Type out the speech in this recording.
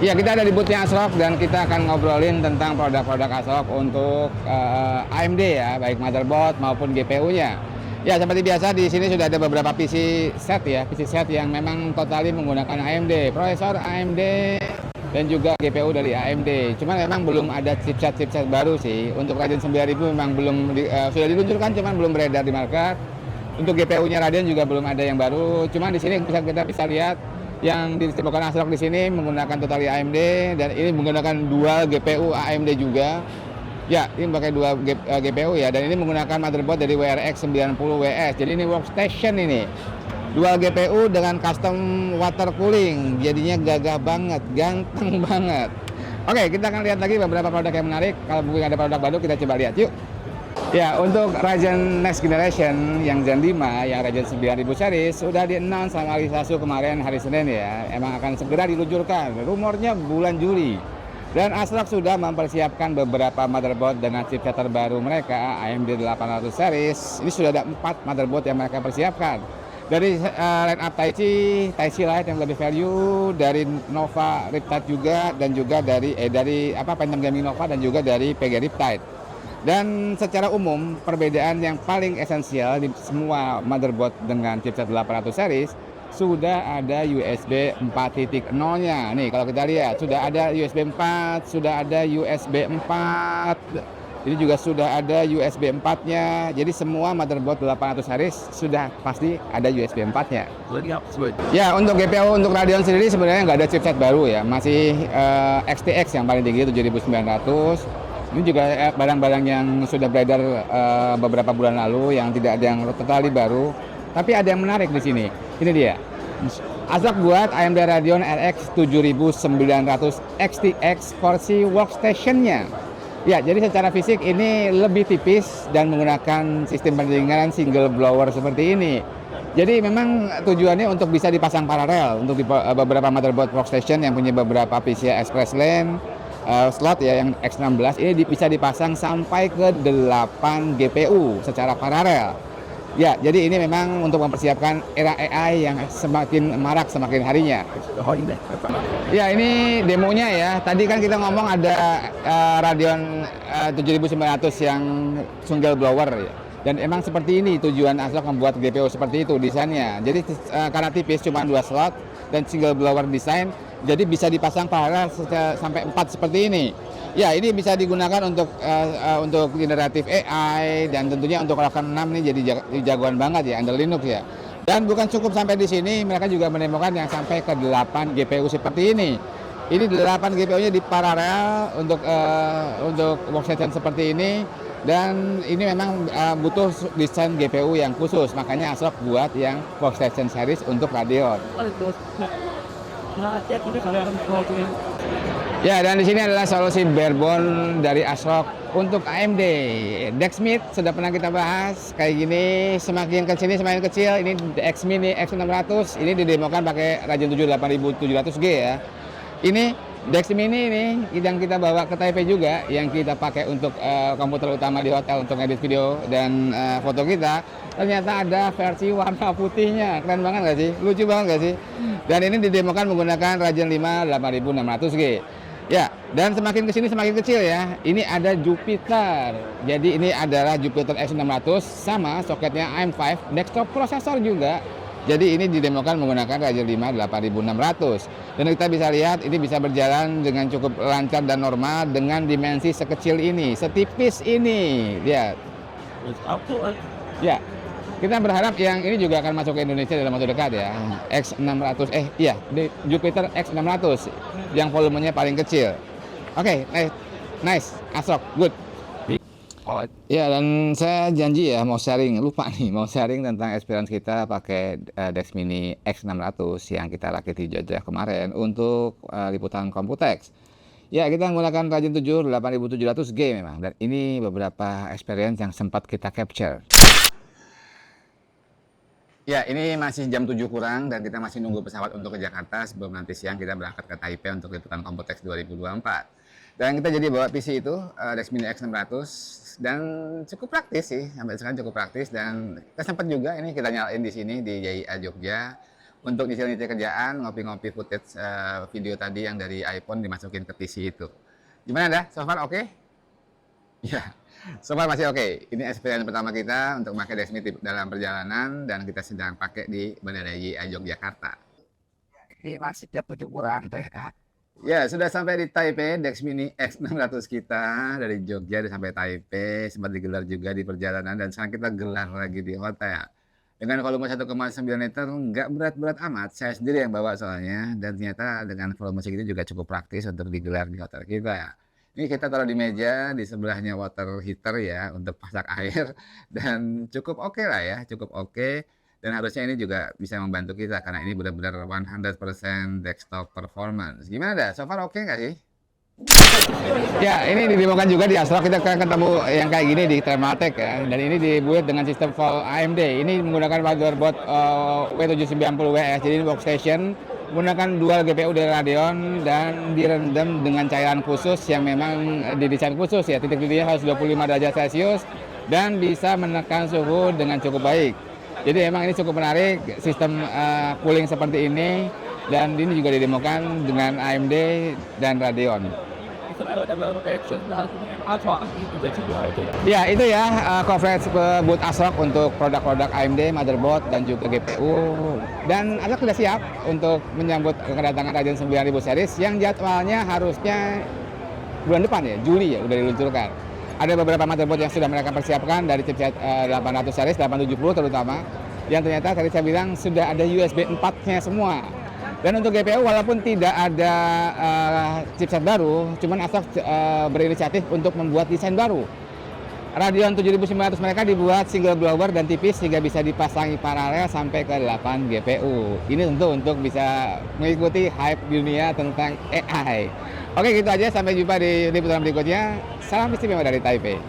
Ya, kita ada di booth-nya ASRock dan kita akan ngobrolin tentang produk-produk ASRock untuk AMD ya, baik motherboard maupun GPU-nya. Ya, seperti biasa di sini sudah ada beberapa PC set ya, PC set yang memang totali menggunakan AMD, prosesor AMD dan juga GPU dari AMD. Cuman memang belum ada chipset baru sih. Untuk Ryzen 9000 memang belum sudah diluncurkan, cuman belum beredar di market. Untuk GPU-nya Radeon juga belum ada yang baru. Cuman di sini kita bisa lihat yang didistribusikan ASRock di sini menggunakan totally AMD dan ini menggunakan dual GPU AMD juga. Ya, ini pakai dua GPU ya, dan ini menggunakan motherboard dari WRX 90WS. Jadi ini workstation ini. Dual GPU dengan custom water cooling. Jadinya gagah banget, ganteng banget. Oke, kita akan lihat lagi beberapa produk yang menarik. Kalau mungkin ada produk baru kita coba lihat yuk. Ya, untuk Ryzen Next Generation yang Zen 5, yang Ryzen 9000 series sudah di-announce sama Alisasu kemarin hari Senin ya. Emang akan segera diluncurkan, rumornya bulan Juli. Dan ASRock sudah mempersiapkan beberapa motherboard dengan chipset terbaru mereka, AMD 800 series. Ini sudah ada 4 motherboard yang mereka persiapkan. Dari line up Taichi Lite yang lebih value, dari Nova Riptide juga, dan juga dari Phantom Gaming Nova dan juga dari PG Riptide. Dan secara umum, perbedaan yang paling esensial di semua motherboard dengan chipset 800 series sudah ada USB 4.0-nya. Nih, kalau kita lihat, sudah ada USB 4, sudah ada USB 4. Ini juga sudah ada USB 4-nya. Jadi semua motherboard 800 series sudah pasti ada USB 4-nya. Ya, untuk GPU untuk Radeon sendiri sebenarnya nggak ada chipset baru ya. Masih XTX yang paling tinggi 7900. Ini juga barang-barang yang sudah beredar beberapa bulan lalu yang tidak ada yang totally baru. Tapi ada yang menarik di sini. Ini dia. ASRock buat AMD Radeon RX 7900 XTX versi workstation-nya. Ya, jadi secara fisik ini lebih tipis dan menggunakan sistem pendinginan single blower seperti ini. Jadi memang tujuannya untuk bisa dipasang paralel untuk beberapa motherboard workstation yang punya beberapa PCI Express LAN slot ya, yang X16 ini bisa dipasang sampai ke 8 GPU secara paralel. Ya, jadi ini memang untuk mempersiapkan era AI yang semakin marak semakin harinya. Ya, ini demonya ya. Tadi kan kita ngomong ada Radeon 7900 yang single blower ya. Dan emang seperti ini tujuan ASRock membuat GPU seperti itu desainnya. Jadi karena tipis cuma 2 slot dan single blower design, jadi bisa dipasang paralel sampai 4 seperti ini. Ya, ini bisa digunakan untuk generatif AI dan tentunya untuk Radeon 6 ini jadi jagoan banget ya under Linux ya. Dan bukan cukup sampai di sini, mereka juga menemukan yang sampai ke 8 GPU seperti ini. Ini 8 GPU-nya di paralel untuk workstation seperti ini. Dan ini memang butuh desain GPU yang khusus, makanya ASRock buat yang workstation series untuk Radeon. Ya, dan di sini adalah solusi barebone dari ASRock untuk AMD. DexMeet sudah pernah kita bahas, kayak gini semakin kecil, ini X Mini X600, ini didemokan pakai Ryzen 7 8700G ya. Ini Dex Mini ini yang kita bawa ke Taipei juga, yang kita pakai untuk komputer utama di hotel untuk edit video dan foto kita. Ternyata ada versi warna putihnya, keren banget nggak sih? Lucu banget nggak sih? Dan ini didemokan menggunakan Ryzen 5 8600G. Ya, dan semakin kesini semakin kecil ya. Ini ada Jupiter. Jadi ini adalah Jupiter X600 sama soketnya AM5 desktop prosesor juga. Jadi ini didemokan menggunakan Ryzen 5 8600. Dan kita bisa lihat ini bisa berjalan dengan cukup lancar dan normal dengan dimensi sekecil ini, setipis ini. Lihat. Ya. Kita berharap yang ini juga akan masuk ke Indonesia dalam waktu dekat ya. X600 Jupiter X600 yang volumenya paling kecil. Oke, nice. ASRock, good. Ya, dan saya janji ya mau sharing tentang experience kita pakai Dex Mini X600 yang kita rakit di Jogja kemarin untuk liputan Computex. Ya, kita menggunakan Ryzen 7 8700G memang, dan ini beberapa experience yang sempat kita capture. Ya, ini masih jam 7 kurang dan kita masih nunggu pesawat untuk ke Jakarta sebelum nanti siang kita berangkat ke Taipei untuk liputan Computex 2024. Dan kita jadi bawa PC itu, Dex Mini X600, dan cukup praktis sih, sampai sekarang cukup praktis. Dan kita sempat juga ini kita nyalain di sini di JIA Jogja untuk nyicil-nyicil kerjaan, ngopi-ngopi footage video tadi yang dari iPhone dimasukin ke PC itu. Gimana dah? So far oke? Ya, so far masih oke. Ini experience pertama kita untuk pakai Dexme dalam perjalanan dan kita sedang pakai di Bandara YIA Yogyakarta. Ini masih dapat ukuran teh. Ya, sudah sampai di Taipei, Dexme Mini X600 kita dari Jogja sampai Taipei, sempat digelar juga di perjalanan dan sekarang kita gelar lagi di hotel. Dengan volume 1,9 liter, nggak berat-berat amat, saya sendiri yang bawa soalnya, dan ternyata dengan volume segitu juga cukup praktis untuk digelar di hotel kita ya. Ini kita taruh di meja, di sebelahnya water heater ya, untuk masak air, dan cukup oke lah ya, cukup oke. Dan harusnya ini juga bisa membantu kita, karena ini benar-benar 100% desktop performance. Gimana dah? So far oke nggak sih? Ya, ini didemokan juga di Asrock, kita ketemu yang kayak gini di Thermaltake ya. Dan ini dibuat dengan sistem full AMD. Ini menggunakan motherboard W790WS, jadi ini workstation menggunakan dual GPU dari Radeon dan direndam dengan cairan khusus yang memang didesain khusus ya. Titik-titiknya harus 25 derajat Celcius dan bisa menekan suhu dengan cukup baik. Jadi emang ini cukup menarik sistem cooling seperti ini, dan ini juga didemokan dengan AMD dan Radeon. Ya, itu ya coverage buat Asrock untuk produk-produk AMD, motherboard, dan juga GPU. Dan Asrock sudah siap untuk menyambut kedatangan Ryzen 9000 series yang jadwalnya harusnya bulan depan ya, Juli ya, udah diluncurkan. Ada beberapa motherboard yang sudah mereka persiapkan dari chipset 800 series, 870 terutama, yang ternyata tadi saya bilang sudah ada USB 4-nya semua. Dan untuk GPU walaupun tidak ada chipset baru, cuman Asrock berinisiatif untuk membuat desain baru. Radeon 7900 mereka dibuat single blower dan tipis sehingga bisa dipasangi paralel sampai ke 8 GPU. Ini tentu untuk bisa mengikuti hype dunia tentang AI. Oke, gitu aja, sampai jumpa di liputan berikutnya. Salam istimewa dari Taipei.